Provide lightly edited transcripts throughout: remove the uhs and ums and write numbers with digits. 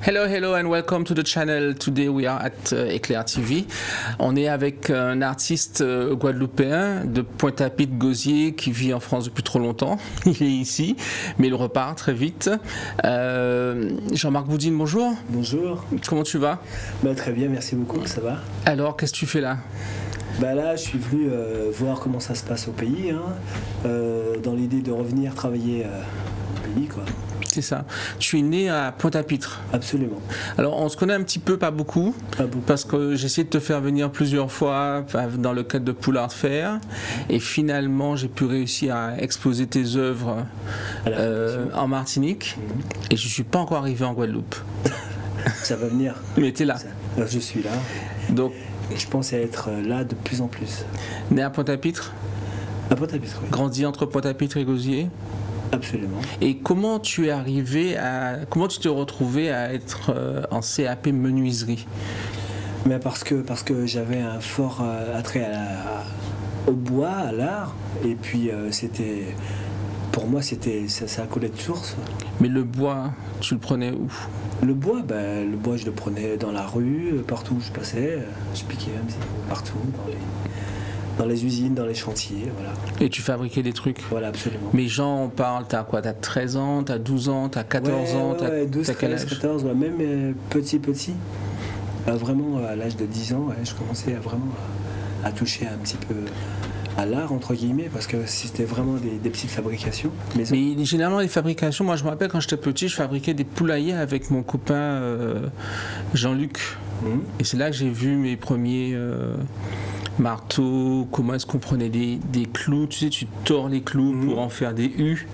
Hello and welcome to the channel. Today we are at Éclair TV. On est avec un artiste guadeloupéen de Pointe-à-Pitre, Gosier, qui vit en France depuis trop longtemps. Il est ici, mais il repart très vite. Jean-Marc Boudine, bonjour. Bonjour. Comment tu vas? Très bien, merci beaucoup, ça va. Alors, qu'est-ce que tu fais là? Là, je suis venu voir comment ça se passe au pays, dans l'idée de revenir travailler au pays, quoi. C'est ça. Tu es né à Pointe-à-Pitre. Absolument. Alors, on se connaît un petit peu, pas beaucoup, parce que j'ai essayé de te faire venir plusieurs fois dans le cadre de Pool Art Fair, et finalement, j'ai pu réussir à exposer tes œuvres en Martinique, et je ne suis pas encore arrivé en Guadeloupe. Ça va venir. Mais tu es là. Je suis là. Donc, je pense être là de plus en plus. Né à Pointe-à-Pitre? À Pointe-à-Pitre, oui. Grandi entre Pointe-à-Pitre et Gosier? Absolument. Et comment tu es arrivé comment tu t'es retrouvé à être en CAP menuiserie? Parce que j'avais un fort attrait au bois, à l'art, et puis pour moi ça coulait de source. Mais le bois, tu le prenais où? Le bois, je le prenais dans la rue, partout où je passais, je piquais un petit peu partout, dans les usines, dans les chantiers, voilà. Et tu fabriquais des trucs? Voilà, absolument. Mais Jean, on parle, t'as quoi? T'as 13 ans, t'as 12 ans, t'as 14 ans? Ouais, 12, 13, 14, même petit. Vraiment, à l'âge de 10 ans, je commençais à toucher un petit peu à l'art, entre guillemets, parce que c'était vraiment des petites fabrications. Mais généralement, les fabrications, moi je me rappelle quand j'étais petit, je fabriquais des poulaillers avec mon copain Jean-Luc. Et c'est là que j'ai vu mes premiers marteaux, comment est-ce qu'on prenait des clous, tu sais, tu tords les clous pour en faire des U.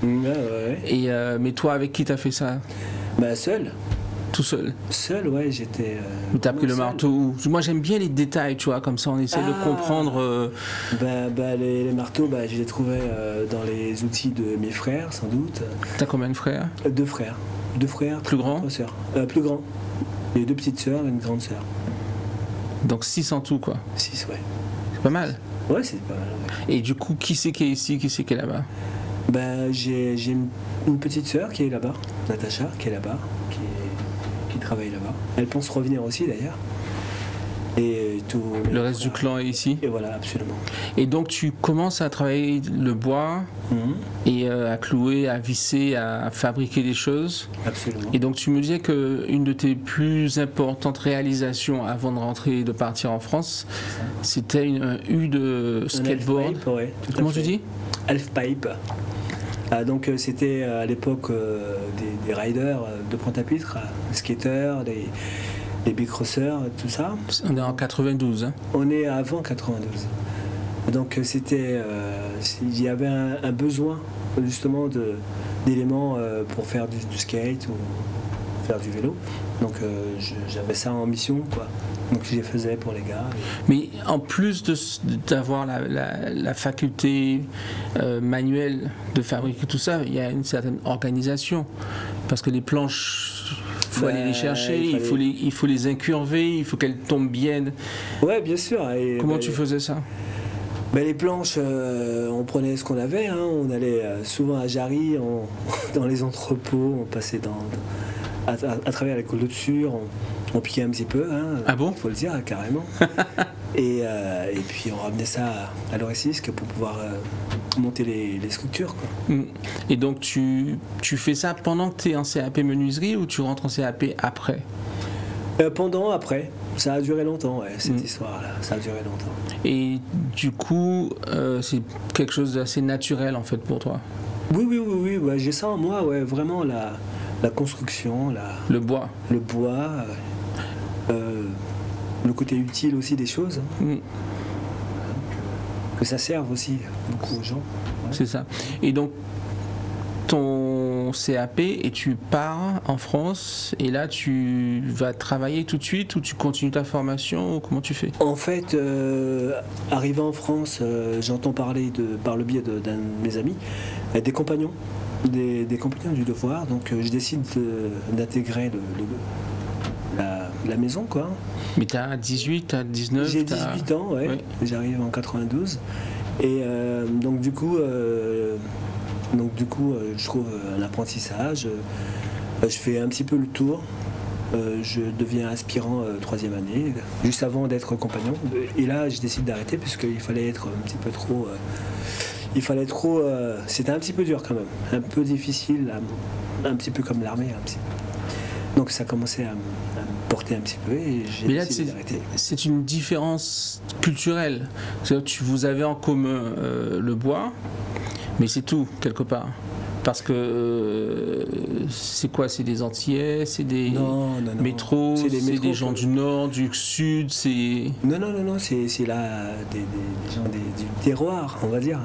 Et, mais toi, avec qui t'as fait ça? Seul. Tout seul? Seul, ouais, j'étais... T'as pris le marteau où? Moi j'aime bien les détails, tu vois, comme ça on essaie de comprendre... Les marteaux, je les trouvais dans les outils de mes frères, sans doute. T'as combien de frères? 2 frères. 2 frères. Plus grands? 3 sœurs. Plus grands. J'ai 2 petites sœurs et une grande sœur. Donc 6 en tout, quoi? 6, ouais. C'est pas mal? Ouais, c'est pas mal, ouais. Et du coup, qui c'est qui est ici, qui c'est qui est là-bas? J'ai une petite sœur qui est là-bas, Natacha, qui est là-bas, qui travaille là-bas. Elle pense revenir aussi d'ailleurs. Et tout. Le reste du clan est ici? Et voilà, absolument. Et donc tu commences à travailler le bois et à clouer, à visser, à fabriquer des choses. Absolument. Et donc tu me disais qu'une de tes plus importantes réalisations avant de rentrer et de partir en France, c'était un U de skateboard. Halfpipe, ouais, comment tu dis? Halfpipe. Donc c'était à l'époque des riders de Pointe-à-Pitre, des skateurs, des big crossers, tout ça. On est en 92. On est avant 92. Donc il y avait un besoin justement d'éléments pour faire du skate ou faire du vélo. Donc j'avais ça en mission, quoi. Donc je les faisais pour les gars. Mais en plus d'avoir la faculté manuelle de fabriquer tout ça, il y a une certaine organisation. Parce que les planches, il faut aller les chercher, il faut les incurver, il faut qu'elles tombent bien. Ouais, bien sûr. Et comment tu faisais ça? Les planches, on prenait ce qu'on avait. On allait souvent à Jarry, dans les entrepôts, on passait à travers les clôtures, on piquait un petit peu. Ah bon? Il faut le dire, carrément. et puis on ramenait ça à l'Oresisque pour pouvoir monter les sculptures, quoi. Et donc tu fais ça pendant que tu es en CAP menuiserie ou tu rentres en CAP après? Après. Ça a duré longtemps, cette histoire-là. Ça a duré longtemps. Et du coup, c'est quelque chose d'assez naturel en fait pour toi? Oui, j'ai ça en moi, vraiment la construction, le bois. Le bois, le côté utile aussi des choses. Que ça serve aussi beaucoup aux gens. Ouais. C'est ça. Et donc, ton CAP, et tu pars en France, et là tu vas travailler tout de suite, ou tu continues ta formation, ou comment tu fais? En fait, arrivant en France, j'entends parler par le biais d'un de mes amis, des compagnons. Des compagnons du devoir, donc je décide d'intégrer la maison, quoi. Mais t'as 18, t'as 19? J'ai 18 ans, ouais. J'arrive en 92. Et donc du coup, je trouve un apprentissage. Je fais un petit peu le tour je deviens aspirant 3e année, juste avant d'être compagnon. Et là, je décide d'arrêter puisqu'il fallait être un petit peu trop... c'était un petit peu dur quand même, un peu difficile, un petit peu comme l'armée, un petit peu. Donc ça commençait à me porter un petit peu et j'ai décidé d'arrêter. C'est une différence culturelle. Vous avez en commun le bois, mais c'est tout, quelque part. Parce que c'est quoi? C'est des Antillais, c'est des métros, c'est des gens du Nord, du Sud, c'est... Non, c'est là des gens du terroir, on va dire,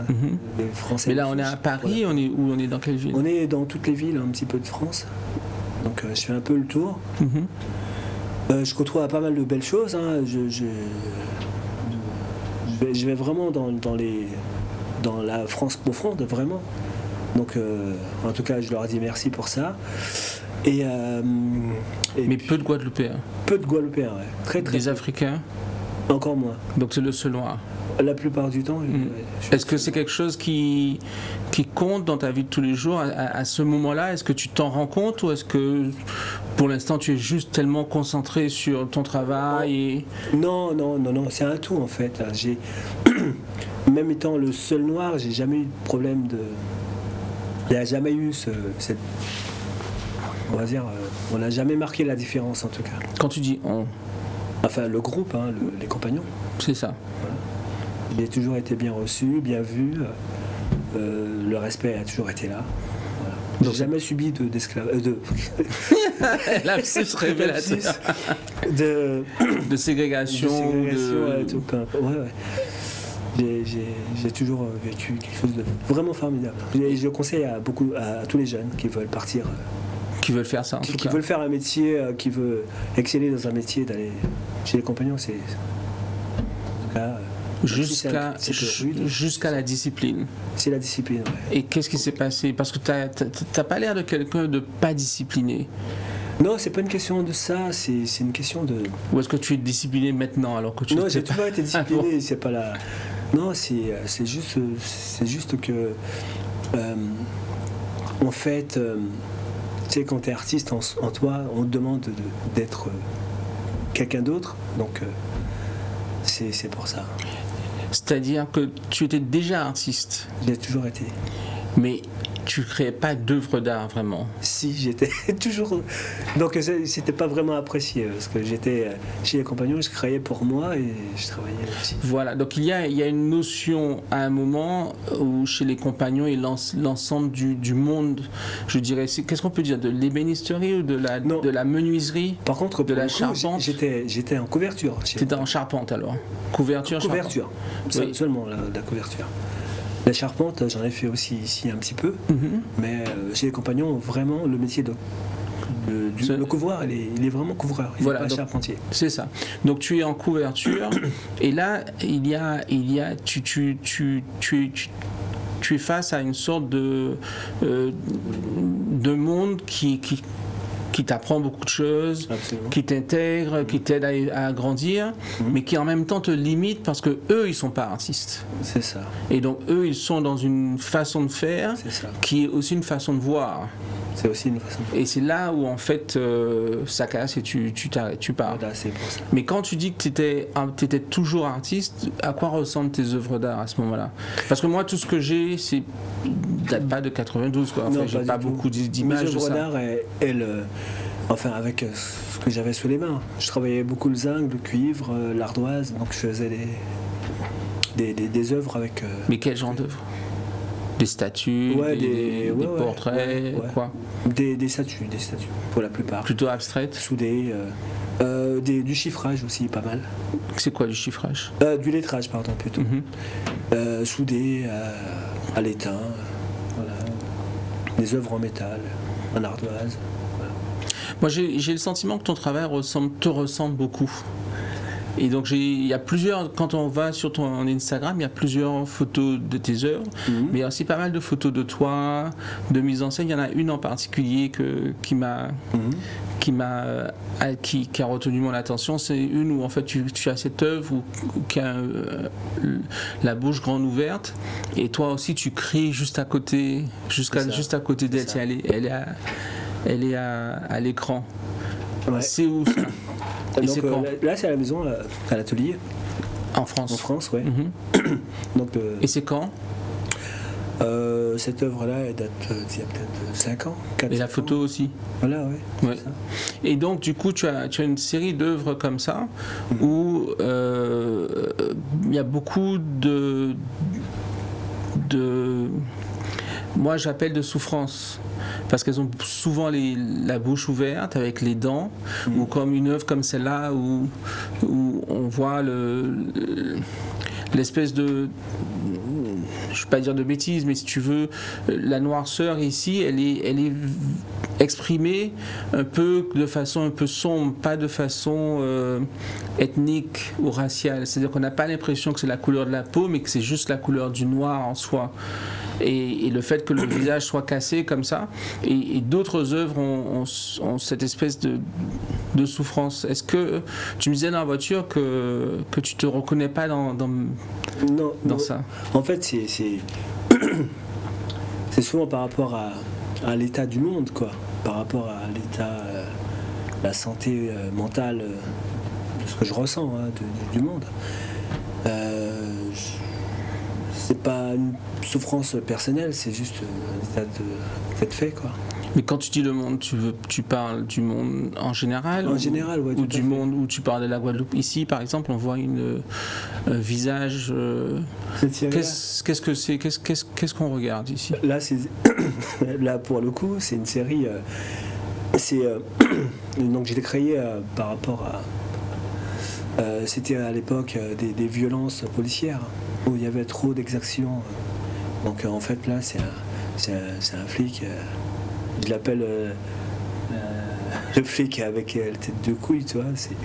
des Français. Mais là, on est à Paris, voilà. On est dans quelle ville? On est dans toutes les villes, un petit peu de France. Donc je fais un peu le tour. Je côtoie pas mal de belles choses. Hein. Je vais vraiment dans la France profonde, vraiment. Donc, en tout cas, je leur dis merci pour ça. Mais peu de Guadeloupéens. Peu de Guadeloupéens, ouais. Très. Des Africains? Encore moins. Donc c'est le seul noir? La plupart du temps. Est-ce que c'est quelque chose qui compte dans ta vie de tous les jours à ce moment-là? Est-ce que tu t'en rends compte ou est-ce que pour l'instant tu es juste tellement concentré sur ton travail Non, c'est un tout en fait. Même étant le seul noir, j'ai jamais eu de problème de... Il n'y a jamais eu cette... On va dire, on n'a jamais marqué la différence en tout cas. Quand tu dis on? Enfin, le groupe, hein, les compagnons. C'est ça. Voilà. Il a toujours été bien reçu, bien vu. Le respect a toujours été là. Voilà. J'ai jamais subi d'esclavage. Lapsus révélateur. De ségrégation. Tout, ouais. J'ai toujours vécu quelque chose de vraiment formidable. Et je conseille à tous les jeunes qui veulent partir. Qui veulent faire ça, qui veulent faire un métier, qui veut exceller dans un métier, d'aller chez les compagnons, c'est en tout cas jusqu'à la discipline. C'est la discipline. Ouais. Et qu'est-ce qui s'est passé? Parce que t'as pas l'air de quelqu'un de pas discipliné. Non, c'est pas une question de ça, c'est une question de... Ou est-ce que tu es discipliné maintenant alors que tu... Non, j'ai toujours été discipliné, c'est pas la... Non, c'est juste que... en fait... tu sais, quand tu es artiste en toi, on te demande d'être quelqu'un d'autre, donc c'est pour ça. C'est-à-dire que tu étais déjà artiste? J'ai toujours été. Mais tu créais pas d'œuvres d'art vraiment? Si, j'étais toujours... Donc c'était pas vraiment apprécié, parce que j'étais chez les compagnons, je créais pour moi et je travaillais aussi. Voilà, donc il y a une notion à un moment où chez les compagnons et l'ensemble du monde, je dirais, qu'est-ce qu'on peut dire, de l'ébénisterie ou de la menuiserie? Par contre, de la charpente? J'étais en couverture. T'étais en charpente alors? Couverture. Seulement la couverture. La charpente, j'en ai fait aussi ici un petit peu, mais chez les compagnons, vraiment, le métier le couvreur, il est vraiment couvreur, il n'est pas charpentier. C'est ça. Donc tu es en couverture, et là, tu es face à une sorte de monde qui t'apprend beaucoup de choses, absolument, qui t'intègre, qui t'aide à grandir, mais qui en même temps te limite parce que eux ils sont pas artistes. C'est ça. Et donc eux ils sont dans une façon de faire qui est aussi une façon de voir. C'est aussi une façon de voir. Et c'est là où en fait ça casse et tu t'arrêtes, tu pars. Voilà, c'est pour ça. Mais quand tu dis que tu étais toujours artiste, à quoi ressemblent tes œuvres d'art à ce moment-là? Parce que moi tout ce que j'ai c'est date pas de 92 quoi. Enfin, j'ai pas beaucoup d'images de ça. Mes œuvres d'art enfin avec ce que j'avais sous les mains. Je travaillais beaucoup le zinc, le cuivre, l'ardoise, donc je faisais des œuvres avec... Mais quel genre d'œuvres? Des statues, des portraits, quoi? Des statues, pour la plupart. Plutôt abstraites? Soudées, du chiffrage aussi, pas mal. C'est quoi du chiffrage? Du lettrage, pardon, plutôt. Soudées à l'étain, voilà. Des œuvres en métal, en ardoise. Voilà. Moi, j'ai le sentiment que ton travail te ressemble beaucoup. Et donc il y a plusieurs, quand on va sur ton Instagram, il y a plusieurs photos de tes œuvres, mais il y a aussi pas mal de photos de toi, de mise en scène. Il y en a une en particulier qui a retenu mon attention. C'est une où en fait tu as cette œuvre qui a la bouche grande ouverte, et toi aussi tu cries juste à côté, juste à côté d'elle. Elle est à l'écran. Ouais. C'est où ça? Et Donc c'est quand? là, c'est à la maison, à l'atelier, En France. en France, ouais. Mhm. Donc, Et c'est quand? cette œuvre-là, elle date d'il y a peut-être 5 ans, 4 Et la photo ans. aussi. Voilà, ouais. Ouais. c'est ça. Et donc, du coup, tu as une série d'œuvres comme ça où il y a beaucoup moi j'appelle de souffrance. Parce qu'elles ont souvent la bouche ouverte avec les dents, ou comme une œuvre comme celle-là où on voit l'espèce de, je ne vais pas dire de bêtises, mais si tu veux, la noirceur ici, elle est exprimée un peu de façon un peu sombre, pas de façon ethnique ou raciale. C'est-à-dire qu'on n'a pas l'impression que c'est la couleur de la peau, mais que c'est juste la couleur du noir en soi. Et le fait que le visage soit cassé comme ça, et d'autres œuvres ont cette espèce de souffrance. Est-ce que tu me disais dans la voiture que tu te reconnais pas dans Non, ça? En fait, c'est souvent par rapport à l'état du monde, quoi. Par rapport à l'état, la santé mentale de ce que je ressens du monde. C'est pas une souffrance personnelle, c'est juste un état de fait, quoi. Mais quand tu dis le monde, tu parles du monde en général? En général, ouais, ou tout du à fait. monde où tu parles de la Guadeloupe. Ici, par exemple, on voit un visage. Cette série-là, Qu'est-ce que c'est? Qu'est-ce qu'on regarde ici? là, là, pour le coup, c'est une série. Donc, je l'ai créée par rapport à. C'était à l'époque des violences policières où il y avait trop d'exactions. Donc en fait là c'est un flic. Je l'appelle le flic avec la tête de couille, tu vois. C'est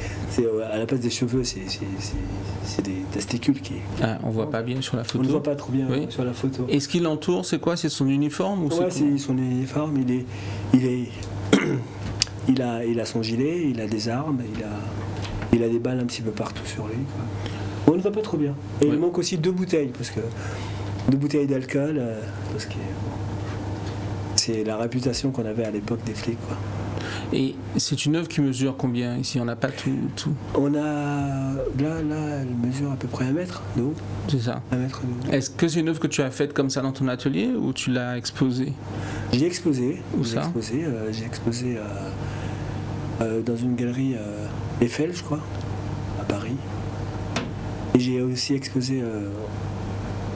à la place des cheveux, c'est des testicules qui. Ah, on voit pas bien sur la photo. On ne voit pas trop bien Oui. sur la photo. Et ce qui l'entoure, c'est quoi? C'est son uniforme ou Ouais, c'est comment? c'est son uniforme. Il a son gilet, il a des armes, il a des balles un petit peu partout sur lui, quoi. On ne voit pas trop bien. Et Ouais. il manque aussi 2 bouteilles, parce que 2 bouteilles d'alcool, parce que c'est la réputation qu'on avait à l'époque des flics, quoi. Et c'est une œuvre qui mesure combien ici? On n'a pas tout. On a là, elle mesure à peu près 1 mètre de haut. C'est ça. 1 mètre de haut. Est-ce que c'est une œuvre que tu as faite comme ça dans ton atelier ou tu l'as exposée? J'ai exposé. Où j'ai ça? exposé, j'ai exposé dans une galerie Eiffel, je crois, à Paris. Et j'ai aussi exposé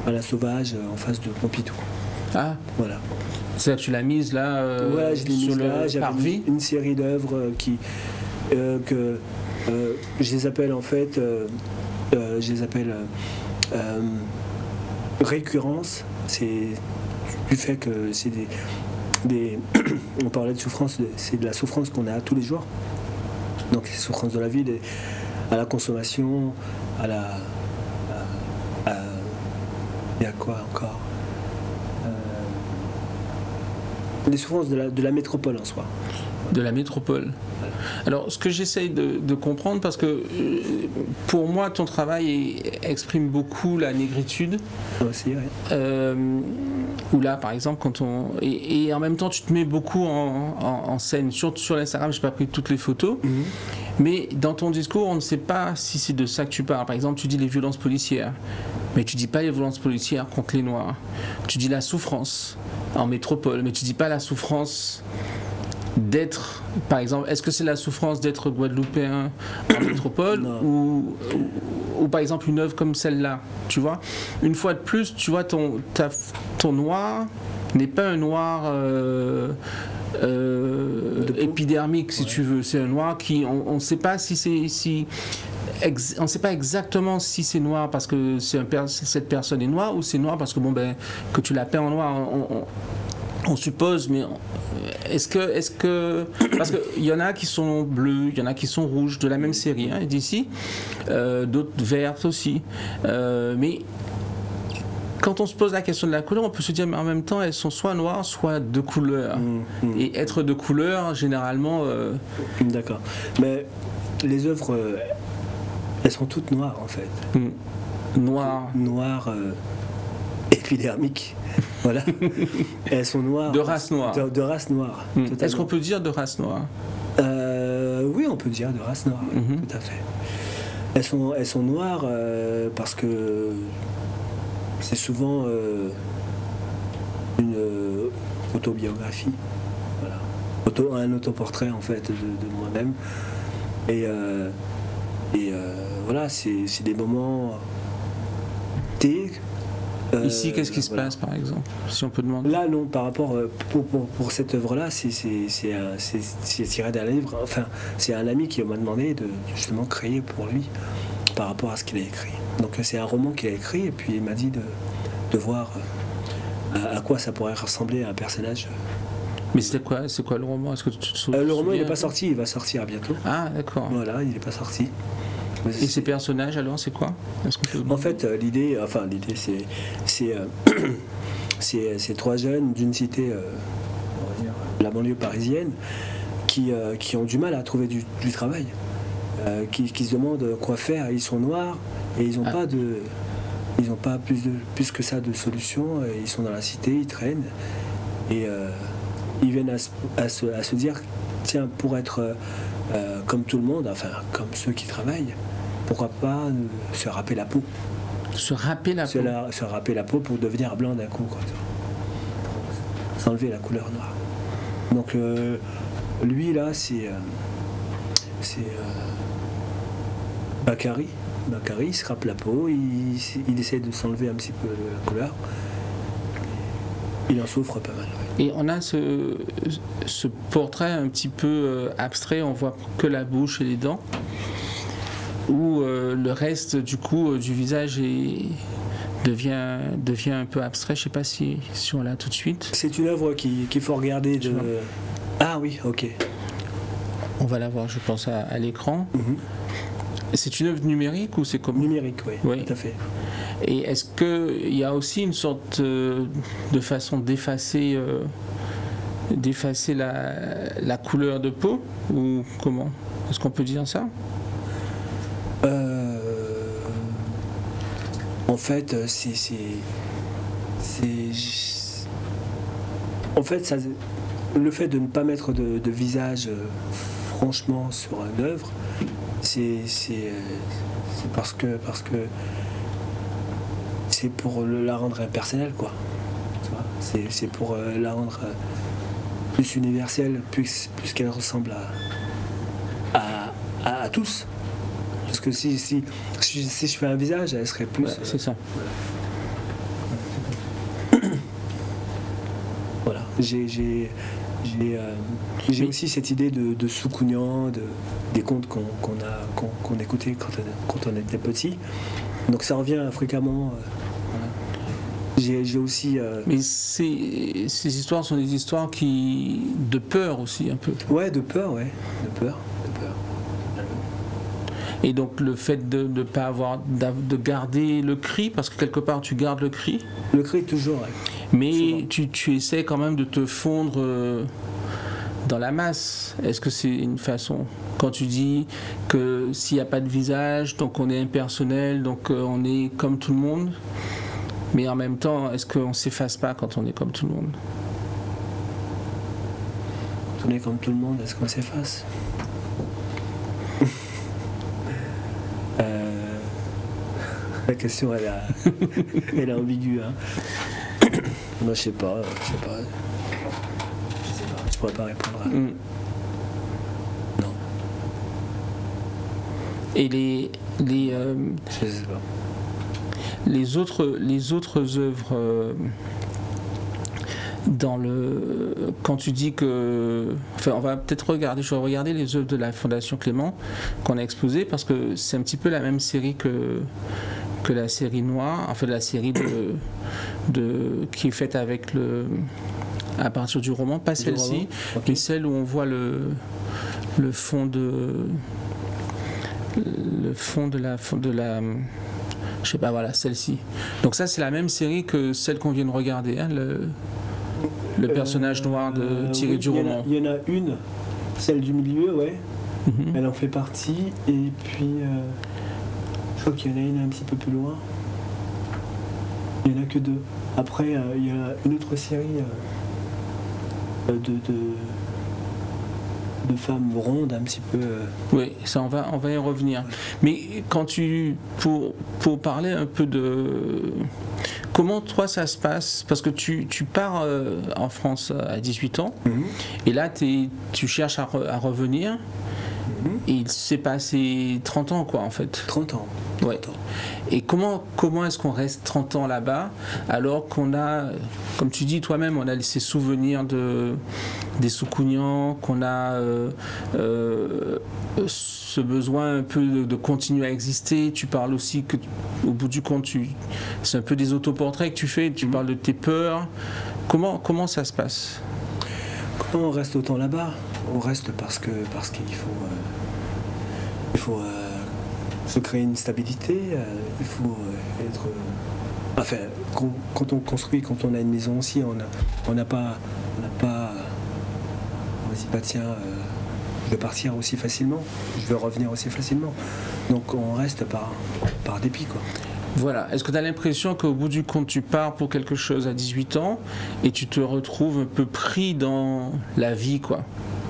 à la Sauvage en face de Pompidou. Ah, Voilà. c'est-à-dire que tu l'as mise là Ouais, je l'ai sur mise là. le J'avais parvis? une série d'œuvres que je les appelle en fait, je les appelle récurrence. C'est du fait que c'est des on parlait de souffrance, c'est de la souffrance qu'on a tous les jours. Donc les souffrances de la vie, à la consommation, il y a quoi encore, les souffrances de la métropole en soi. De la métropole. Alors, ce que j'essaye de comprendre, parce que pour moi, ton travail exprime beaucoup la négritude. Aussi, ouais. Ou là, par exemple, quand et en même temps, tu te mets beaucoup en scène. Sur l'Instagram, je n'ai pas pris toutes les photos. Mhm. Mais dans ton discours, on ne sait pas si c'est de ça que tu parles. Par exemple, tu dis les violences policières. Mais tu dis pas les violences policières contre les Noirs. Tu dis la souffrance en métropole. Mais tu dis pas la souffrance d'être, par exemple, est-ce que c'est la souffrance d'être guadeloupéen en métropole ou par exemple une œuvre comme celle-là, tu vois? Une fois de plus, tu vois, ton noir n'est pas un noir épidermique, si tu veux. C'est un noir qui, on ne sait pas on ne sait pas exactement si c'est noir parce que cette personne est noire ou c'est noir parce que que tu l'as peint en noir. On suppose, mais est-ce que parce qu'il y en a qui sont bleus, il y en a qui sont rouges de la même série d'ici, d'autres vertes aussi, mais quand on se pose la question de la couleur, on peut se dire mais en même temps elles sont soit noires, soit de couleur. Et être de couleur généralement. D'accord. Mais les œuvres, elles sont toutes noires en fait. Noires. Noires épidermiques. Voilà. Elles sont noires. De race noire. De race noire. Est-ce qu'on peut dire de race noire? Oui, on peut dire de race noire, oui, tout à fait. Elles sont noires parce que c'est souvent une autobiographie, voilà. Un autoportrait en fait de moi-même. Et voilà, c'est des moments T. Ici, qu'est-ce qui se passe par exemple, si on peut demander? Là, non, par rapport pour cette œuvre-là, c'est tiré d'un livre. Enfin, c'est un ami qui m'a demandé de justement créer pour lui par rapport à ce qu'il a écrit. Donc, c'est un roman qu'il a écrit et puis il m'a dit de voir à quoi ça pourrait ressembler à un personnage. Mais c'est quoi le roman? Est-ce que tu te souviens? Le roman, il n'est pas sorti, il va sortir bientôt. Ah, d'accord. Voilà, il n'est pas sorti. Et ces personnages, alors, c'est quoi? En fait, l'idée, c'est 3 jeunes d'une cité, on va dire, la banlieue parisienne, qui ont du mal à trouver du travail, qui se demandent quoi faire. Ils sont noirs et ils n'ont pas plus que ça de solutions. Ils sont dans la cité, ils traînent et ils viennent à se dire, tiens, pour être comme tout le monde, enfin comme ceux qui travaillent, pourquoi pas se râper la peau. Se râper la peau. Se râper la peau pour devenir blanc d'un coup, quoi. S'enlever la couleur noire. Donc lui là, c'est Bakary. Bakary, il se râpe la peau, il essaie de s'enlever un petit peu la couleur. Il en souffre pas mal. Oui. Et on a ce portrait un petit peu abstrait, on voit que la bouche et les dents, où le reste du coup du visage devient un peu abstrait. Je ne sais pas si on l'a tout de suite. C'est une œuvre qu'il faut regarder de... Ah oui, ok. On va la voir, je pense, à l'écran. C'est une œuvre numérique ou c'est comme... Numérique, oui, tout à fait. Et est-ce qu'il y a aussi une sorte de façon d'effacer la couleur de peau, ou comment? Est-ce qu'on peut dire ça? En fait, en fait, ça, le fait de ne pas mettre de visage franchement sur une œuvre, c'est parce que c'est pour la rendre impersonnelle, quoi. C'est pour la rendre plus universelle, plus qu'elle ressemble à tous. Parce que si je fais un visage, elle serait plus... Ouais, c'est ça. Voilà. J'ai aussi cette idée de Soukounian, des contes qu'on écoutait quand on était petit. Donc ça revient fréquemment. J'ai aussi... Mais ces histoires sont des histoires de peur aussi, un peu. Ouais, de peur. Et donc le fait de ne pas avoir, de garder le cri, parce que quelque part tu gardes le cri. Le cri toujours, ouais. Mais tu essaies quand même de te fondre dans la masse. Est-ce que c'est une façon, quand tu dis que s'il n'y a pas de visage, donc on est impersonnel, donc on est comme tout le monde, mais en même temps, est-ce qu'on ne s'efface pas quand on est comme tout le monde? Quand on est comme tout le monde, est-ce qu'on s'efface? La question, elle est ambiguë. Hein. Moi, je sais pas. Je pourrais pas répondre. Non. Et je sais pas. Les autres œuvres quand tu dis que, enfin, on va peut-être regarder. Je vais regarder les œuvres de la Fondation Clément qu'on a exposées, parce que c'est un petit peu la même série que la série noire, en fait la série qui est faite à partir du roman, pas celle-ci, okay, mais celle où on voit le fond de la je sais pas, voilà, celle-ci. Donc ça, c'est la même série que celle qu'on vient de regarder, hein, le personnage noir tiré oui, du roman. Il y en a une, celle du milieu, ouais. Elle en fait partie, et puis je crois qu'il y en a une un petit peu plus loin. Il n'y en a que 2. Après, il y a une autre série de femmes rondes un petit peu. Oui, ça on va y revenir. Mais quand pour parler un peu de comment toi ça se passe, parce que tu pars en France à 18 ans, et là tu cherches à revenir, et il s'est passé 30 ans quoi en fait. 30 ans. Ouais. Et comment est-ce qu'on reste 30 ans là-bas alors qu'on a, comme tu dis toi-même, on a ces souvenirs des Soukounians, qu'on a ce besoin un peu de continuer à exister. Tu parles aussi que, au bout du compte, c'est un peu des autoportraits que tu fais. Tu parles de tes peurs. Comment ça se passe? Comment on reste autant là-bas? On reste parce qu'il faut se créer une stabilité, il faut être... Enfin, quand on construit, quand on a une maison aussi, on n'a pas... On se dit pas tiens, je vais partir aussi facilement, je vais revenir aussi facilement. Donc on reste par dépit quoi. Voilà. Est-ce que tu as l'impression qu'au bout du compte, tu pars pour quelque chose à 18 ans et tu te retrouves un peu pris dans la vie, quoi,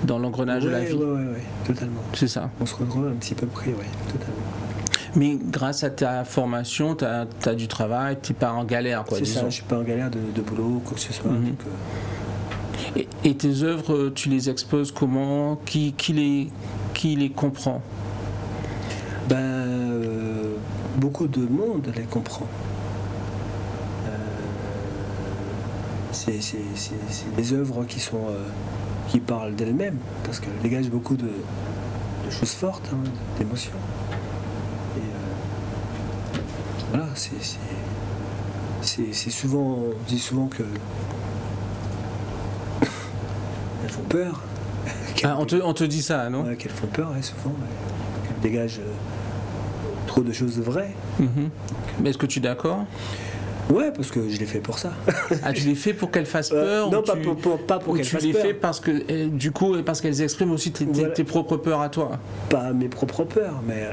dans l'engrenage de la vie? Oui, totalement. C'est ça. On se retrouve un petit peu pris, oui, totalement. Mais grâce à ta formation, tu as du travail, tu n'es pas en galère, quoi. C'est ça, je ne suis pas en galère de boulot ou quoi que ce soit. Donc, et tes œuvres, tu les exposes comment? Qui les comprend? Beaucoup de monde les comprend. C'est des œuvres qui parlent d'elles-mêmes, parce qu'elles dégagent beaucoup de choses fortes, hein, d'émotions. Et voilà, c'est souvent, on dit souvent que elles font peur. On te dit ça, non? Ouais, qu'elles font peur, souvent. Qu'elles dégagent trop de choses vraies. Mais est-ce que tu es d'accord? Ouais, parce que je l'ai fait pour ça. Ah, tu les fais pour qu'elles fassent peur? Non, pas pour qu'elles fassent peur. Tu les fais parce que, du coup, parce qu'elles expriment aussi tes propres peurs à toi? Pas mes propres peurs, mais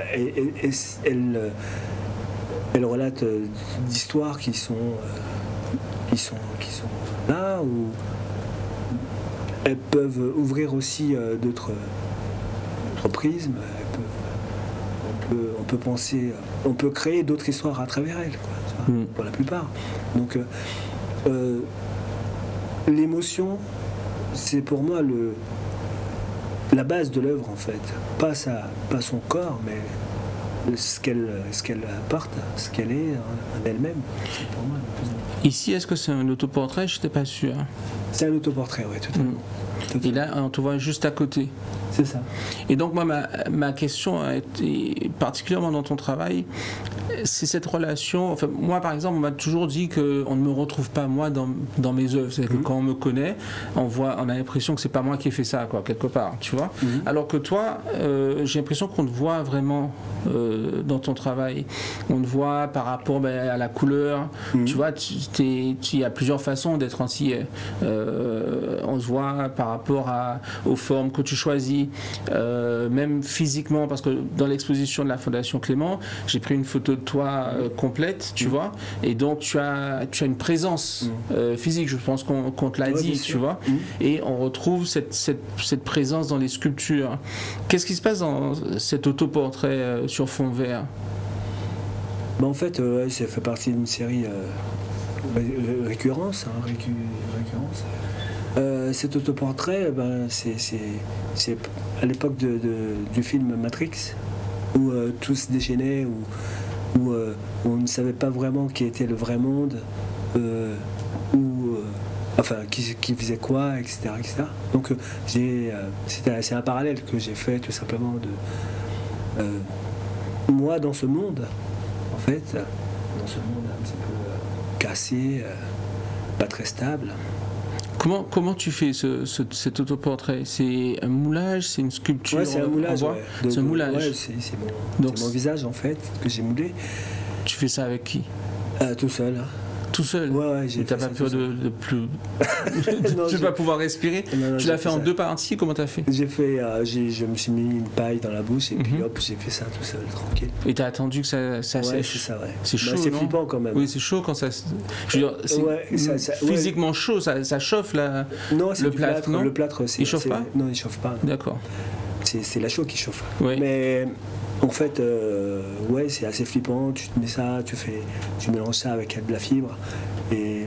elles relatent d'histoires qui sont là, où elles peuvent ouvrir aussi d'autres prismes. On peut penser, on peut créer d'autres histoires à travers elles, quoi, pour la plupart. Donc l'émotion, c'est pour moi la base de l'œuvre en fait. Pas son corps, mais ce qu'elle apporte, ce qu'elle est en elle-même. C'est pour moi le plus important. Ici, est-ce que c'est un autoportrait? Je n'étais pas sûr. C'est un autoportrait, oui, totalement. Et là, on te voit juste à côté. C'est ça. Et donc, moi, ma question, particulièrement dans ton travail, c'est cette relation. Enfin, moi, par exemple, on m'a toujours dit qu'on ne me retrouve pas, moi, dans mes œuvres. C'est-à-dire que quand on me connaît, on a l'impression que c'est pas moi qui ai fait ça, quoi, quelque part, tu vois. Alors que toi, j'ai l'impression qu'on te voit vraiment dans ton travail. On te voit par rapport à la couleur. Tu vois, il y a plusieurs façons d'être antillais. On se voit par rapport aux formes que tu choisis, même physiquement, parce que dans l'exposition de la Fondation Clément, j'ai pris une photo de toi complète, tu vois, et donc tu as une présence physique, je pense qu'on te l'a dit, tu vois, et on retrouve cette présence dans les sculptures. Qu'est-ce qui se passe dans cet autoportrait sur fond vert? En fait, ça fait partie d'une série récurrence. Cet autoportrait, c'est à l'époque du film Matrix, où tout se déchaînait, où on ne savait pas vraiment qui était le vrai monde, qui faisait quoi, etc. Donc c'est un parallèle que j'ai fait tout simplement de moi dans ce monde, en fait, dans ce monde un petit peu cassé, pas très stable. Comment tu fais cet autoportrait? C'est un moulage? C'est une sculpture? Ouais, c'est un moulage. C'est un moulage. Ouais, c'est mon visage en fait que j'ai moulé. Tu fais ça avec qui? Tout seul. Tout seul. Ouais, j'ai Mais t'as fait pas ça peur tout seul. de plus. Non, Tu vas pas pouvoir respirer. Non, Tu j'ai l'as fait en ça. 2 parties, comment t'as fait? J'ai fait, je me suis mis une paille dans la bouche et puis Mhm. hop, j'ai fait ça tout seul, tranquille. Et t'as attendu que ça Ouais, sèche. c'est ça, ouais. C'est chaud, C'est non? flippant quand même. Oui, c'est chaud quand ça. Je veux dire, c'est Ouais, ça- ouais. physiquement chaud, ça chauffe là. Non, c'est Le du plâtre, non? Le plâtre, c'est. Il chauffe c'est- pas? Non, il chauffe pas. non. D'accord. C'est la chaux qui chauffe. Oui. Mais en fait, ouais, c'est assez flippant. Tu te mets ça, tu mélanges ça avec de la fibre et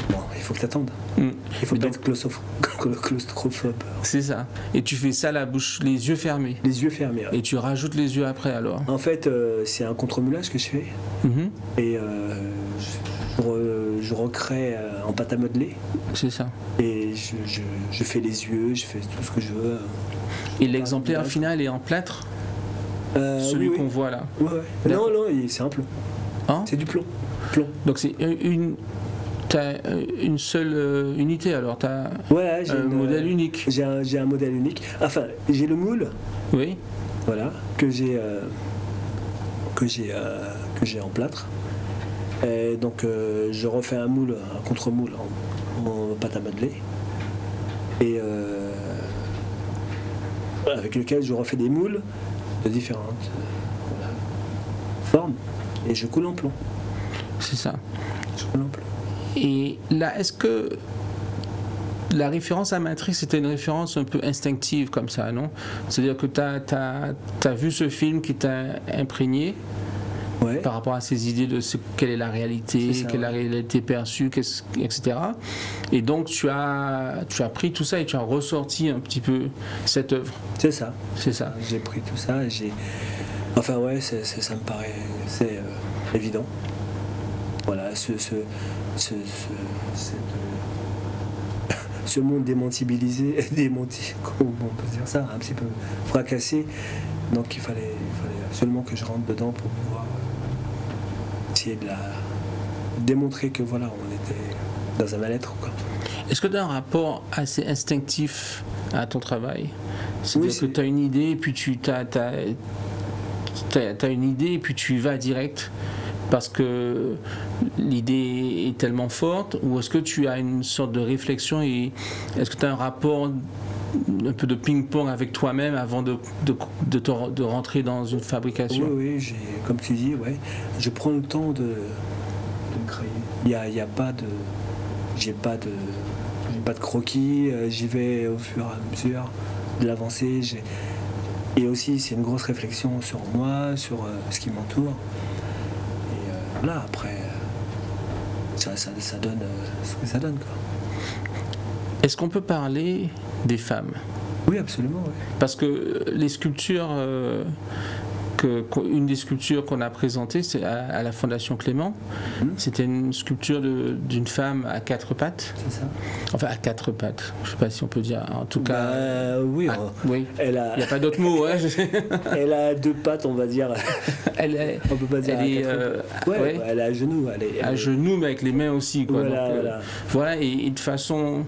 bon, il faut que tu attendes. Mm. Il faut Mais pas donc- être claustrophobe. C'est ça. Et tu fais ça la bouche, les yeux fermés. Les yeux fermés. Ouais. Et tu rajoutes les yeux après alors. En fait, c'est un contre-moulage que je fais Mhm. et je recrée en pâte à modeler C'est ça. et je fais les yeux, je fais tout ce que je veux. Et l'exemplaire village. final est en plâtre, celui oui, qu'on oui. voit là. Ouais, ouais. D'accord. Non, c'est un plomb. Hein? C'est du plomb. Plomb. Donc c'est t'as une seule unité alors, t'as Ouais, j'ai un modèle unique. J'ai un modèle unique. Enfin, j'ai le moule, Oui. voilà, que j'ai en plâtre. Et donc je refais un moule, un contre-moule en pâte à modeler. Et avec lequel je refais des moules de différentes voilà, formes. Et je coule en plomb. C'est ça. Je coule en plomb. Et là, est-ce que la référence à Matrix, c'était une référence un peu instinctive comme ça, non? C'est-à-dire que tu as vu ce film qui t'a imprégné Ouais. par rapport à ces idées de quelle est la réalité, C'est ça, quelle est la réalité perçue, etc. Et donc tu as pris tout ça et tu as ressorti un petit peu cette œuvre. C'est ça. C'est ça. J'ai pris tout ça et j'ai. Enfin, ouais, ça me paraît évident. Voilà, cette, ce monde démontibilisé, comment on peut dire ça, un petit peu fracassé. Donc il fallait absolument que je rentre dedans pour pouvoir essayer de démontrer que voilà, on était dans un mal-être, quoi. Est-ce que tu as un rapport assez instinctif à ton travail? C'est-à-dire Oui, que tu as une idée et puis t'as une idée et puis tu y vas direct parce que l'idée est tellement forte, ou est-ce que tu as une sorte de réflexion et est-ce que tu as un rapport un peu de ping-pong avec toi-même avant de rentrer dans une fabrication? Oui, comme tu dis, ouais, je prends le temps de créer. Il y a pas de, j'ai pas de croquis. J'y vais au fur et à mesure de l'avancée. Et aussi, c'est une grosse réflexion sur moi, sur ce qui m'entoure. Et voilà, après, ça donne ce que ça donne, quoi. Est-ce qu'on peut parler des femmes? Oui, absolument. Oui. Parce que les sculptures, une des sculptures qu'on a présentées, c'est à la Fondation Clément. C'était une sculpture d'une femme à 4 pattes. C'est ça. Enfin, à 4 pattes. Je ne sais pas si on peut dire. En tout cas. Oui, Oui. elle Il n'y a pas d'autre mot. Hein. elle a 2 pattes, on va dire. On peut pas dire. Elle est, ouais, elle est à genoux. À genoux, mais avec les mains aussi. Quoi. Voilà, donc, voilà. Voilà, et de façon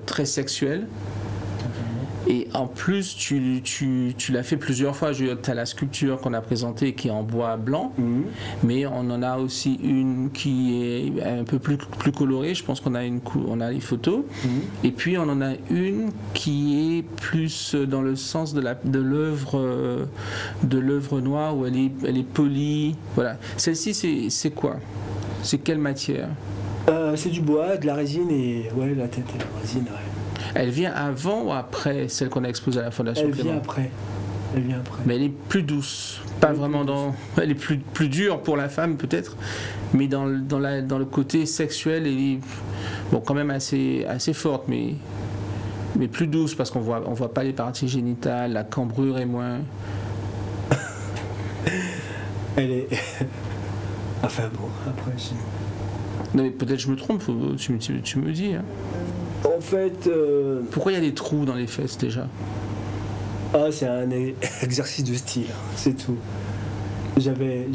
très sexuelle. Et en plus, tu l'as fait plusieurs fois. Tu as la sculpture qu'on a présentée qui est en bois blanc, mais on en a aussi une qui est un peu plus colorée. Je pense qu'on a on a les photos. Et puis on en a une qui est plus dans le sens de l'œuvre noire où elle est polie. Voilà. Celle-ci, c'est quoi? C'est quelle matière? C'est du bois, de la résine et ouais, la tête et la résine. Ouais. Elle vient avant ou après celle qu'on a exposée à la Fondation Clément? Elle vient après. Mais elle est plus douce. Pas vraiment Elle est plus dure pour la femme peut-être, mais dans le côté sexuel, elle est quand même assez forte, mais plus douce parce qu'on voit pas les parties génitales, la cambrure est moins. Elle est. Enfin bon, après. Non, mais peut-être je me trompe, tu me dis. Hein. En fait. Pourquoi il y a des trous dans les fesses déjà? C'est un exercice de style, c'est tout. J'avais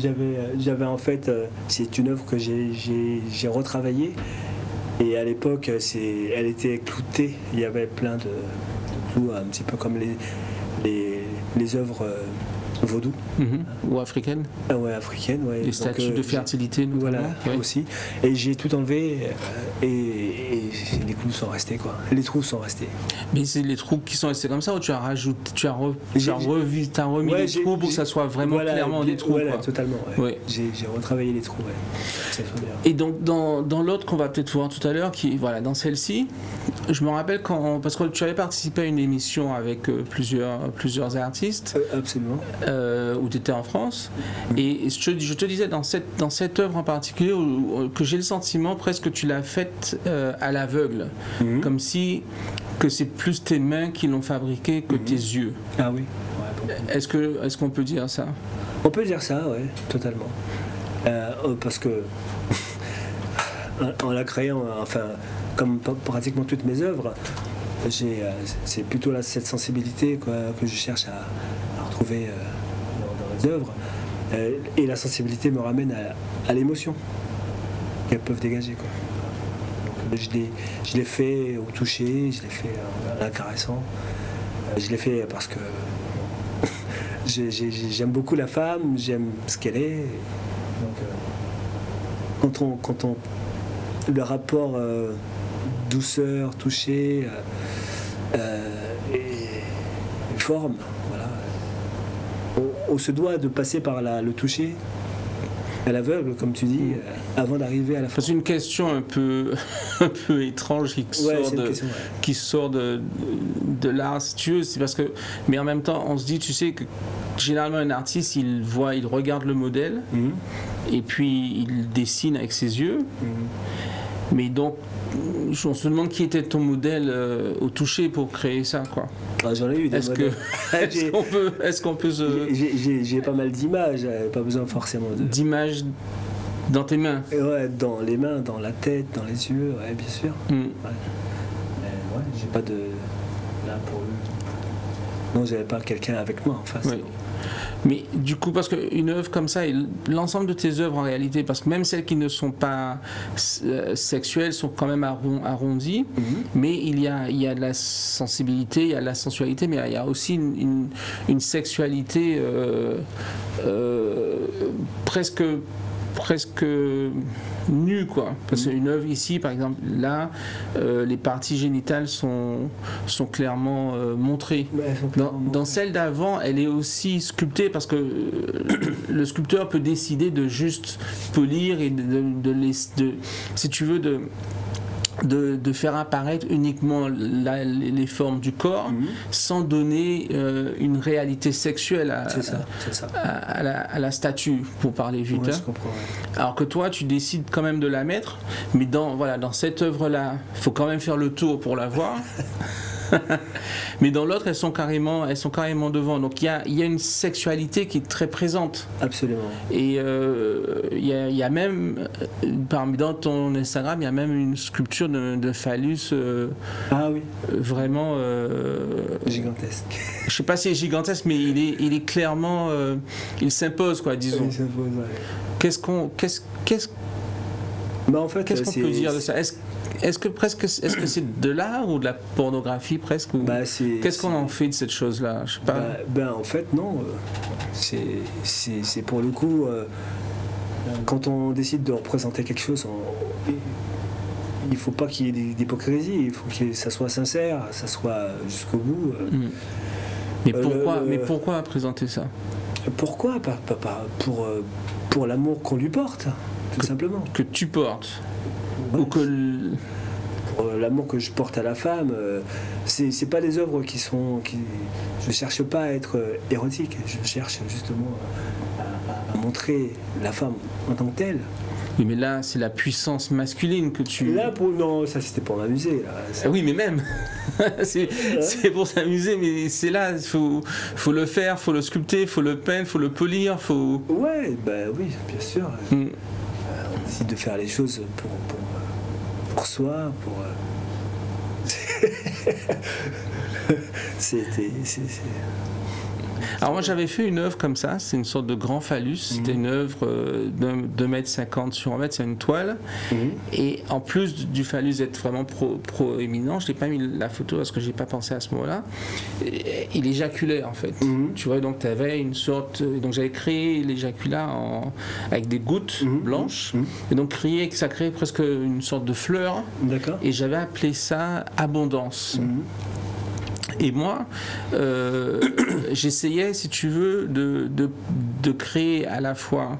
en fait, c'est une œuvre que j'ai retravaillée et à l'époque, elle était cloutée. Il y avait plein de clous, un petit peu comme les œuvres vaudou. Ou africaine. Ah ouais, africaine, ouais. Les statues de fertilité, voilà, ouais. aussi. Et j'ai tout enlevé et les clous sont restés, quoi. Les trous sont restés. Mais c'est les trous qui sont restés comme ça ou tu as rajouté, tu as remis ouais, les trous pour que ça soit vraiment clairement des trous, voilà, quoi. totalement. Ouais. Ouais. J'ai retravaillé les trous, ouais. Ça soit bien. Et donc dans l'autre qu'on va peut-être voir tout à l'heure, qui voilà, dans celle-ci, je me rappelle parce que tu avais participé à une émission avec plusieurs artistes. Absolument. Où tu étais en France, et je te disais dans cette œuvre en particulier que j'ai le sentiment presque que tu l'as faite à l'aveugle, comme si que c'est plus tes mains qui l'ont fabriquée que tes yeux. Ah oui. Ouais, est-ce qu'on peut dire ça? On peut dire ça, ouais, totalement. Parce que en la créant, enfin, comme pratiquement toutes mes œuvres, c'est plutôt cette sensibilité, quoi, que je cherche à retrouver dans les œuvres. Et la sensibilité me ramène à l'émotion qu'elles peuvent dégager, quoi. Donc, je l'ai fait au toucher, je l'ai fait en la caressant. Je l'ai fait parce que j'aime beaucoup la femme, j'aime ce qu'elle est. Donc, quand on le rapport douceur, toucher et forme, voilà. On se doit de passer par le toucher à l'aveugle, comme tu dis, avant d'arriver à la forme. C'est une question un peu étrange qui sort de l'art, si tu veux. C'est parce que, mais en même temps, on se dit, tu sais, que généralement un artiste, il regarde le modèle et puis il dessine avec ses yeux. Mais donc, on se demande qui était ton modèle au toucher pour créer ça, quoi. Ah, j'en ai eu des modèles. Est-ce qu'on peut se... J'ai pas mal d'images, pas besoin forcément d'images dans tes mains. Ouais, dans les mains, dans la tête, dans les yeux, ouais, bien sûr. Ouais. Mais ouais, j'ai pas de... Là, pour eux... Non, j'avais pas quelqu'un avec moi en face. Ouais. Mais du coup, parce qu'une œuvre comme ça, et l'ensemble de tes œuvres en réalité, parce que même celles qui ne sont pas sexuelles sont quand même arrondies, mais il y a de la sensibilité, il y a de la sensualité, mais il y a aussi une sexualité presque nue, quoi. Parce qu'une œuvre ici, par exemple, là, les parties génitales sont clairement montrées. Dans celle d'avant, elle est aussi sculptée parce que le sculpteur peut décider de juste polir et si tu veux, de faire apparaître uniquement les formes du corps sans donner une réalité sexuelle à la statue, pour parler vite. Ouais, je comprends, ouais. Alors que toi, tu décides quand même de la mettre, mais dans cette œuvre-là, il faut quand même faire le tour pour la voir. Mais dans l'autre, elles sont carrément devant. Donc il y a une sexualité qui est très présente. Absolument. Et il y a même, dans ton Instagram, il y a même une sculpture de phallus. Ah oui. Vraiment. Gigantesque. Je sais pas si c'est gigantesque, mais il est clairement. Il s'impose, quoi, disons. Il s'impose, ouais. Qu'est-ce qu'on peut dire de ça? Est-ce que c'est de l'art ou de la pornographie presque, ou... Qu'est-ce qu'on en fait de cette chose-là? Je sais pas. En fait, non. C'est pour le coup, quand on décide de représenter quelque chose, il ne faut pas qu'il y ait d'hypocrisie. Il faut que ça soit sincère, ça soit jusqu'au bout. Mais pourquoi présenter ça? Pourquoi? Pour l'amour qu'on lui porte, tout simplement. Que tu portes. Ouais, ou que l'amour que je porte à la femme, c'est pas des œuvres je cherche pas à être érotique, je cherche justement à montrer la femme en tant que telle. Oui, mais là, c'est la puissance masculine que tu... Là, non, ça c'était pour m'amuser. Oui, mais même, c'est pour s'amuser, mais c'est là, il faut le faire, il faut le sculpter, il faut le peindre, il faut le polir, faut... Ouais, oui, bien sûr. On décide de faire les choses pour soi, pour... Alors moi j'avais fait une œuvre comme ça, c'est une sorte de grand phallus, c'était une œuvre de 2,50 m sur 1 mètre, c'est une toile. Et en plus du phallus d'être vraiment proéminent, je n'ai pas mis la photo parce que j'ai pas pensé à ce moment-là, il éjaculait en fait. Tu vois, donc tu avais une sorte, donc j'avais créé l'éjaculat avec des gouttes blanches, et donc ça créait presque une sorte de fleur. D'accord. Et j'avais appelé ça abondance. Et moi, j'essayais, si tu veux, de créer à la fois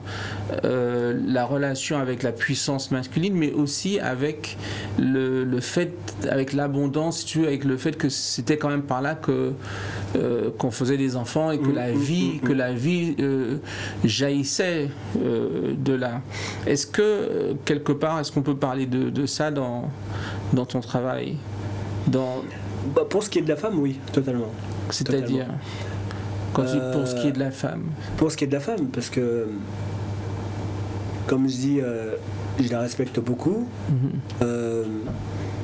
la relation avec la puissance masculine, mais aussi avec le fait, avec l'abondance, si tu veux, avec le fait que c'était quand même par là qu'on faisait des enfants et que la vie jaillissait de là. Est-ce que quelque part, est-ce qu'on peut parler de ça dans ton travail? Pour ce qui est de la femme, oui, totalement. C'est-à-dire pour ce qui est de la femme. Pour ce qui est de la femme, parce que, comme je dis, je la respecte beaucoup.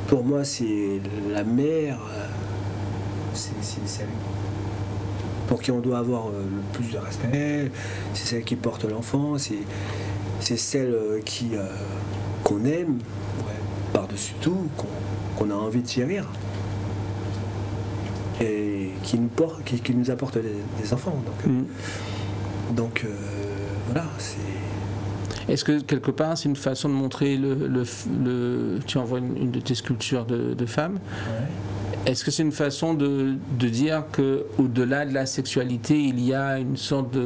Pour moi, c'est la mère, c'est celle pour qui on doit avoir le plus de respect, c'est celle qui porte l'enfant, c'est celle qu'on aime, par-dessus tout, qu'on a envie de chérir. Et qui nous apporte des enfants. Donc voilà, c'est... Est-ce que quelque part c'est une façon de montrer tu envoies une de tes sculptures de femmes. Est-ce que c'est une façon de dire qu'au-delà de la sexualité, il y a une sorte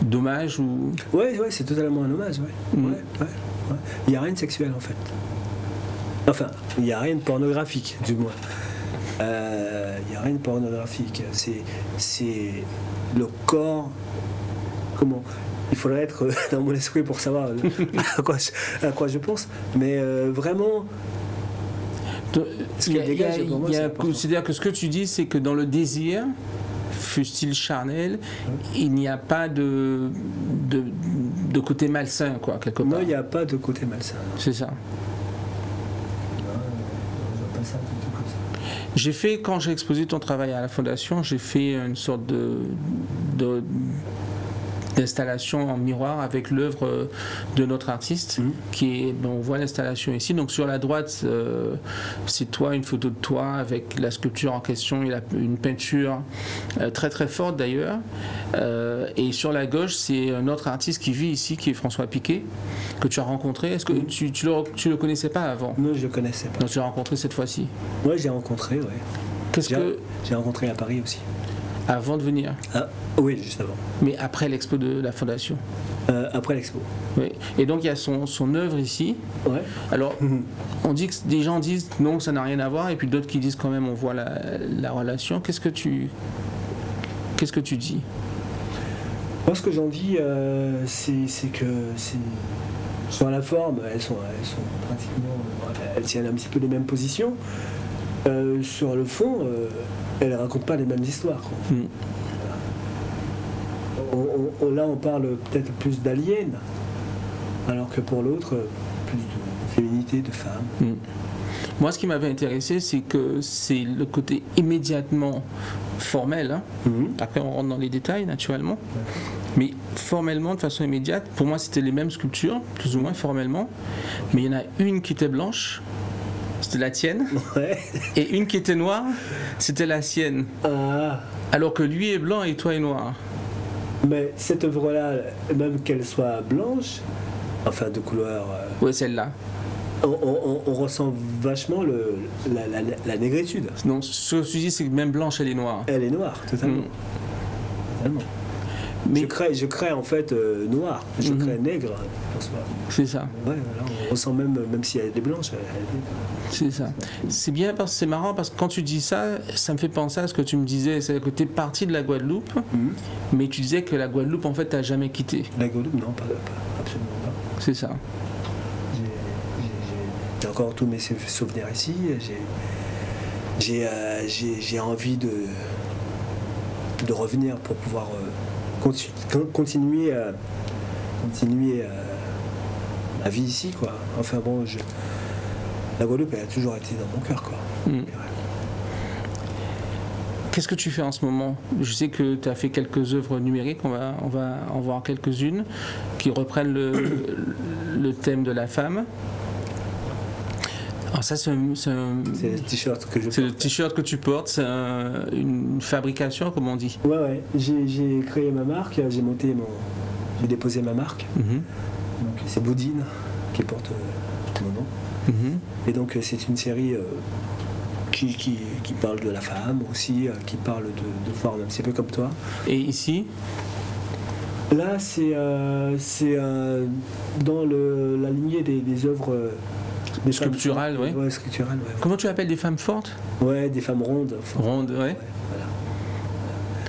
d'hommage ou... Oui, c'est totalement un hommage. Il n'y a rien de sexuel en fait. Enfin, il n'y a rien de pornographique, du moins. Il n'y a rien de pornographique. C'est le corps. Comment? Il faudrait être dans mon esprit pour savoir à quoi je pense. Mais vraiment. C'est-à-dire que ce que tu dis, c'est que dans le désir, fût-il charnel, il n'y a pas de côté malsain, quoi, quelque part. Non, il n'y a pas de côté malsain. C'est ça. J'ai fait, quand j'ai exposé ton travail à la Fondation, j'ai fait une sorte d'installation en miroir avec l'œuvre de notre artiste, on voit l'installation ici. Donc sur la droite, c'est toi, une photo de toi avec la sculpture en question, il a une peinture très très forte d'ailleurs. Et sur la gauche, c'est un autre artiste qui vit ici, qui est François Piquet, que tu as rencontré. Est-ce que tu le connaissais pas avant? Non, je le connaissais pas. Donc tu l'as rencontré cette fois-ci? Oui, j'ai rencontré, oui. J'ai rencontré à Paris aussi. Avant de venir? Oui, juste avant. Mais après l'expo de la Fondation? Après l'expo. Oui. Et donc il y a son œuvre ici. Ouais. Alors, on dit que des gens disent non, ça n'a rien à voir, et puis d'autres qui disent quand même on voit la relation. Qu'est-ce que tu dis? Moi, ce que j'en dis, c'est que sur la forme, elles sont pratiquement, elles tiennent un petit peu les mêmes positions. Sur le fond, elles ne racontent pas les mêmes histoires. Là, on parle peut-être plus d'aliens, alors que pour l'autre, plus de féminité, de femme. Moi, ce qui m'avait intéressé, c'est que c'est le côté immédiatement formel. Après, on rentre dans les détails, naturellement. Mais formellement, de façon immédiate, pour moi, c'était les mêmes sculptures, plus ou moins formellement. Mais il y en a une qui était blanche, c'était la tienne. Et une qui était noire, c'était la sienne. Alors que lui est blanc et toi est noir. Mais cette œuvre-là, même qu'elle soit blanche, enfin de couleur... Oui, celle-là. On ressent vachement la négritude. Donc ce que tu dis, c'est que même blanche, elle est noire. Elle est noire, totalement. Totalement. Mais je crée en fait noir, je crée nègre en soi. C'est ça. Ouais, voilà, on ressent même si elle est blanche, elle est... C'est ça. C'est bien parce que c'est marrant parce que quand tu dis ça, ça me fait penser à ce que tu me disais, c'est que tu es parti de la Guadeloupe, mais tu disais que la Guadeloupe en fait t'as jamais quitté. La Guadeloupe, non, absolument pas. C'est ça. J'ai encore tous mes souvenirs ici. J'ai envie de revenir pour pouvoir continuer ma vie ici, quoi. Enfin bon, la Guadeloupe, elle a toujours été dans mon cœur, quoi. Qu'est-ce que tu fais en ce moment? Je sais que tu as fait quelques œuvres numériques, on va en voir quelques-unes qui reprennent le thème de la femme. Alors ça, c'est le t-shirt que je porte. C'est le t-shirt que tu portes, c'est une fabrication, comme on dit. Ouais. J'ai créé ma marque, j'ai déposé ma marque. Donc c'est Boudine qui porte mon nom. Et donc c'est une série qui parle de la femme aussi, qui parle de forme un petit peu comme toi. Et ici? Là, c'est dans la lignée des œuvres sculpturales, oui. Ouais, sculpturales, ouais. Comment tu appelles des femmes fortes? Ouais, des femmes rondes. Rondes, ouais. Voilà.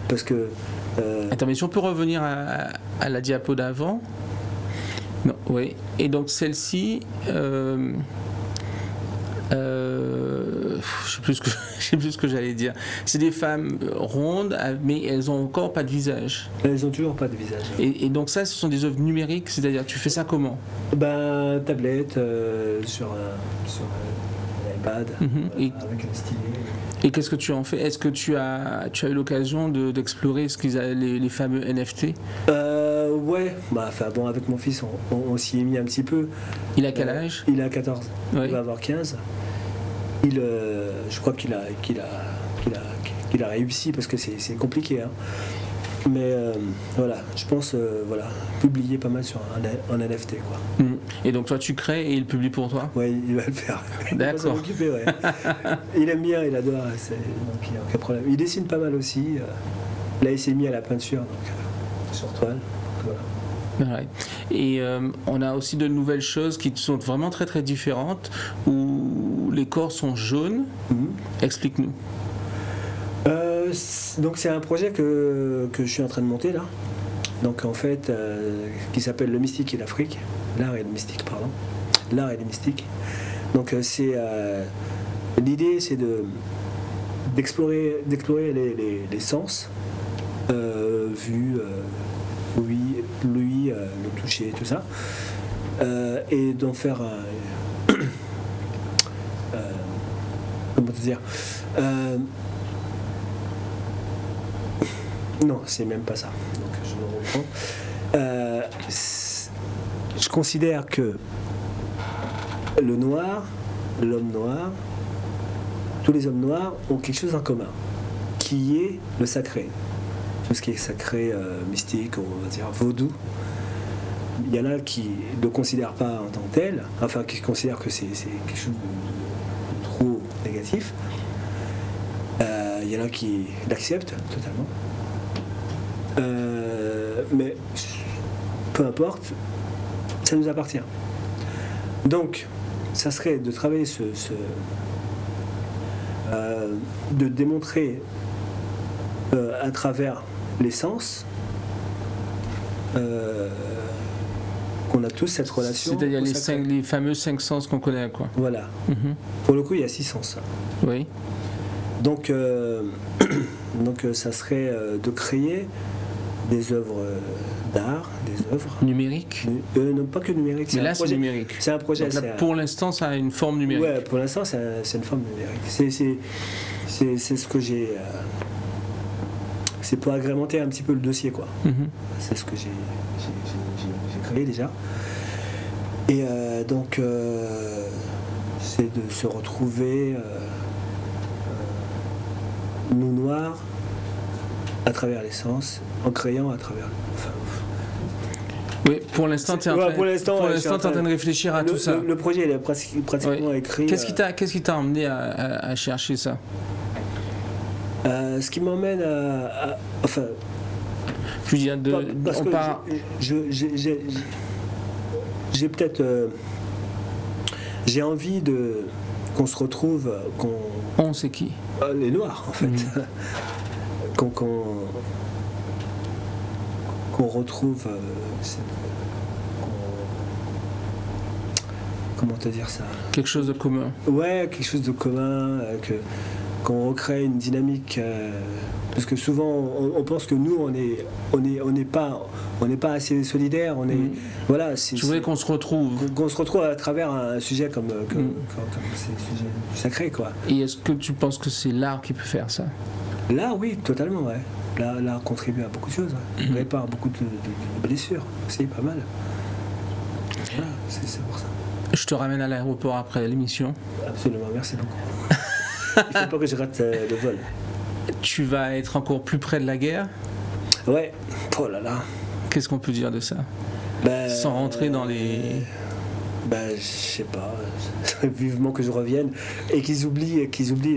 Parce que... Attends, mais si on peut revenir à la diapo d'avant. Non, oui. Et donc celle-ci... je sais plus ce que j'allais dire. C'est des femmes rondes, mais elles n'ont encore pas de visage. Elles n'ont toujours pas de visage. Et donc ça, ce sont des œuvres numériques, c'est-à-dire tu fais ça comment? Tablette, sur un iPad, avec un stylet. Et qu'est-ce que tu en fais? Est-ce que tu as eu l'occasion d'explorer les fameux NFT? Ouais, avec mon fils, on s'y est mis un petit peu. Il a quel âge? Il a 14, oui. Il va avoir 15. Je crois qu'il a réussi parce que c'est compliqué. Hein. Mais voilà, je pense publier pas mal sur un NFT. Quoi. Et donc toi tu crées et il publie pour toi? Ouais, il va le faire. D'accord. Il va s'en occuper, ouais. Il aime bien, il adore, donc il n'y a aucun problème. Il dessine pas mal aussi. Là il s'est mis à la peinture, donc sur toile. Donc, voilà. Ouais. Et on a aussi de nouvelles choses qui sont vraiment très très différentes où les corps sont jaunes. Explique-nous. Donc c'est un projet que je suis en train de monter là. Donc en fait, qui s'appelle Le Mystique et l'Afrique. L'art et le mystique, pardon. L'art et le mystique. Donc l'idée c'est d'explorer les sens, vue, l'ouïe, le toucher, tout ça, et d'en faire comment te dire, non, c'est même pas ça. Donc je me reprends. Je considère que le noir, l'homme noir, tous les hommes noirs ont quelque chose en commun, qui est le sacré. Tout ce qui est sacré, mystique, on va dire vaudou. Il y en a qui ne le considèrent pas en tant que tel, enfin qui considèrent que c'est quelque chose de trop négatif. Il y en a qui l'acceptent totalement. Mais peu importe, ça nous appartient. Donc, ça serait de travailler de démontrer à travers les sens qu'on a tous cette relation. C'est-à-dire les fameux 5 sens qu'on connaît, quoi. Voilà. Pour le coup, il y a 6 sens. Oui. Donc ça serait de créer des œuvres d'art, des œuvres numériques. Non, pas que numériques. Mais là, c'est numérique. C'est un projet. Donc là, pour l'instant, ça a une forme numérique. Ouais, pour l'instant, c'est une forme numérique. C'est ce que j'ai. C'est pour agrémenter un petit peu le dossier, quoi. C'est ce que j'ai créé déjà. Et donc, c'est de se retrouver nous noirs à travers les sens, en créant à travers. Enfin, oui, pour l'instant, tu es en train de réfléchir à tout ça. Le projet il est pratiquement écrit. Qu'est-ce qui t'a emmené à chercher ça? Ce qui m'emmène à enfin. Je veux dire, parce que j'ai peut-être. J'ai envie qu'on se retrouve. On c'est qui? Les Noirs, en fait. Qu'on retrouve. Comment te dire ça? Quelque chose de commun. Ouais, quelque chose de commun. Qu'on recrée une dynamique. Parce que souvent, on pense que nous, on n'est pas assez solidaires. Voilà. Tu voulais qu'on se retrouve. Qu'on se retrouve à travers un sujet comme ces sujets sacrés, quoi. Et est-ce que tu penses que c'est l'art qui peut faire ça? Là, oui, totalement, ouais. Là, contribue à beaucoup de choses. Ouais. Répare beaucoup de blessures aussi, pas mal. Voilà, c'est pour ça. Je te ramène à l'aéroport après l'émission. Absolument, merci beaucoup. Il faut pas que je rate le vol. Tu vas être encore plus près de la guerre. Ouais, oh là là. Qu'est-ce qu'on peut dire de ça? Sans rentrer dans les... Je sais pas, vivement que je revienne et qu'ils oublient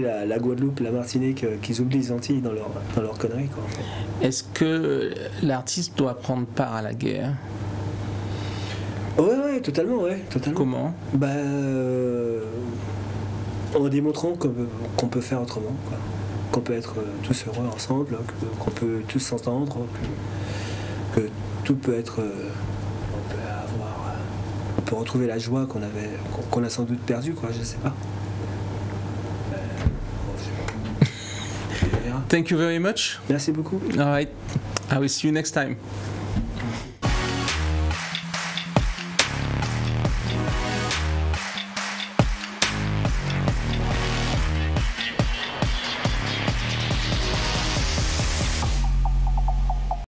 la Guadeloupe, la Martinique, qu'ils oublient les Antilles dans leur connerie, quoi, en fait. Est-ce que l'artiste doit prendre part à la guerre? Ouais, totalement. Comment? En démontrant qu'on peut faire autrement, quoi. Qu'on peut être tous heureux ensemble, qu'on peut tous s'entendre, que tout peut être... On peut retrouver la joie qu'on a sans doute perdue, quoi, je sais pas. Thank you very much. Merci beaucoup. All right. I will see you next time.